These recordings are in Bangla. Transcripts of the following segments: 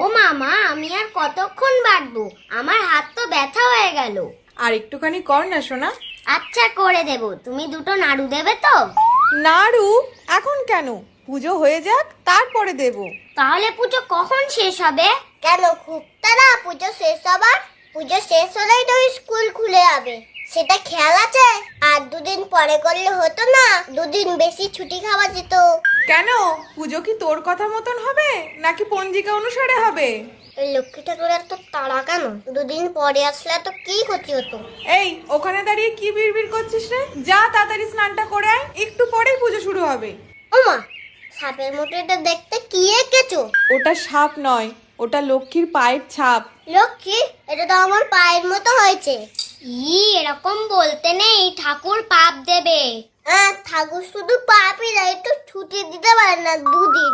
ও মামা, আমি আর কতক্ষণ বাটবো? আমার হাত তো ব্যথা হয়ে গেল। আর একটুখানি কর না সোনা। আচ্ছা, করে দেব। তুমি দুটো নাড়ু দেবে তো? নাড়ু? এখন কেন? পুজো হয়ে যাক, তারপরে দেব। তাহলে পুজো কখন শেষ হবে? কেন খুব তাড়া পুজো শেষ হবার? পুজো শেষ হলেই তো স্কুল খুলে যাবে, সেটা খেয়াল আছে? আর দুদিন পরে করলে হতো না? দুদিন বেশি ছুটি খাওয়া যেত। কেন, পুজো কি তোর কথা মতন হবে নাকি পঞ্জিকা অনুসারে হবে? এই লক্ষ্মী ঠাকুরের তো তাড়া কেন? দুদিন পরে আসলে তো কি ক্ষতি হতো? এই, ওখানে দাঁড়িয়ে কি বিড়বিড় করছিস রে? যা তাড়াতাড়ি স্নানটা করে আয়, একটু পরেই পুজো শুরু হবে। ওমা, সাপের মতো এটা দেখতে কি এঁকেছো? ওটা সাপ নয়, ওটা লক্ষ্মীর পায়ের ছাপ। লক্ষ্মী, এটা তো আমার পায়ের মতো হয়েছে। এরকম বলতে নেই, ঠাকুর পাপ দেবে। হ্যাঁ, ঠাকুর শুধু পাপই দেয়, একটু ছুটি দিতে পারে না দুদিন?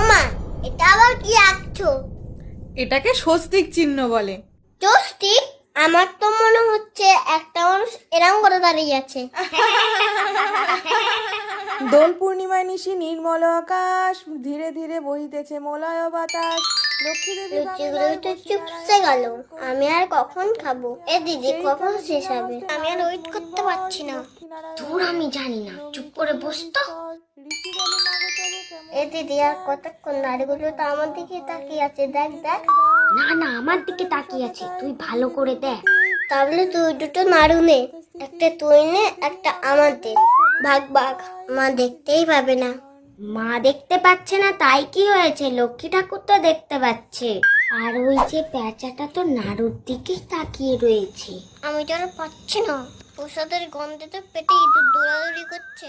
ওমা, এটা আবার কি আঁকছো? এটাকে স্বস্তিক চিহ্ন বলে। চষ্টি? আমার তো মনে হচ্ছে একটা মানুষ এরকম করে দাঁড়িয়ে আছে। দোল পূর্ণিমায় নিশি নির্মল আকাশ, ধীরে ধীরে বহিতেছে মলয় বাতাস। লক্ষ্মী দেবী লুচিগুলো তো চুপসে গেল। আমি আর কখন খাবো? এ দিদি, কখন শেষ হবে? আমি আর ওয়েট করতে পারছি না। দূর, আমি জানি না, চুপ করে বসতো। এ দিদি, আর কতক্ষণ? নারীগুলো তো আমার দিকে তাকিয়ে আছে, দেখ দেখ। না না, আমার দিকে তাকিয়ে আছে, তুই ভালো করে দেখ। তাহলে তুই দুটো নাড়ু নে, একটা তুই নে, একটা আমার দে। ভাগ ভাগ, মা দেখতেই পাবে না। মা দেখতে পাচ্ছে না তাই কি হয়েছে? লক্ষ্মী ঠাকুর তো দেখতে পাচ্ছে। আর ওই যে পেঁচাটা তো নাড়ুর দিকেই তাকিয়ে রয়েছে। আমি তো আর পাচ্ছি না, প্রসাদের গন্ধে তো পেটে ইঁদুর দৌড়াদৌড়ি করছে।